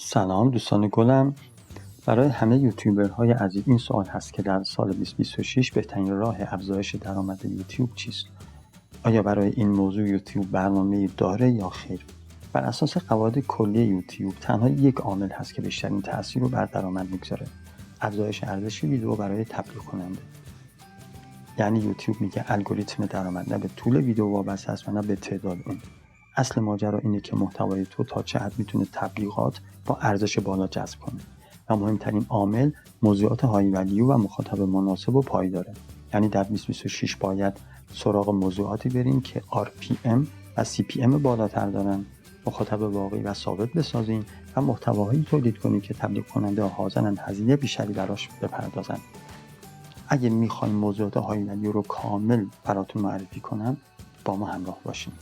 سلام دوستان گلم. برای همه یوتیوبرهای عزیز این سوال هست که در سال 2026 بهترین راه افزایش درآمد یوتیوب چیست؟ آیا برای این موضوع یوتیوب برنامه‌ای داره یا خیر؟ بر اساس قواعد کلی یوتیوب تنها یک عامل هست که بیشترین تأثیر رو بر درآمد میگذاره: افزایش ارزش ویدیو برای تبلیغ کننده. یعنی یوتیوب میگه الگوریتم درآمد نه به طول ویدیو وابسته است و نه به تعداد اون. اصل ماجرا اینه که محتوای تو تا چه حد میتونه تبلیغات با ارزش بالا جذب کنه و مهمترین عامل موضوعات های ولیو و مخاطب مناسب و پایداره. یعنی در 2026 باید سراغ موضوعاتی بریم که RPM و CPM بالاتر دارن، مخاطب واقعی و ثابت بسازیم و محتواهایی تولید کنیم که تبلیغ کننده ها حاضرن هزینه بیشتری براش بپردازن. اگه میخوایم موضوعات های ولیو رو کامل براتون معرفی کنم، با ما همراه باشین.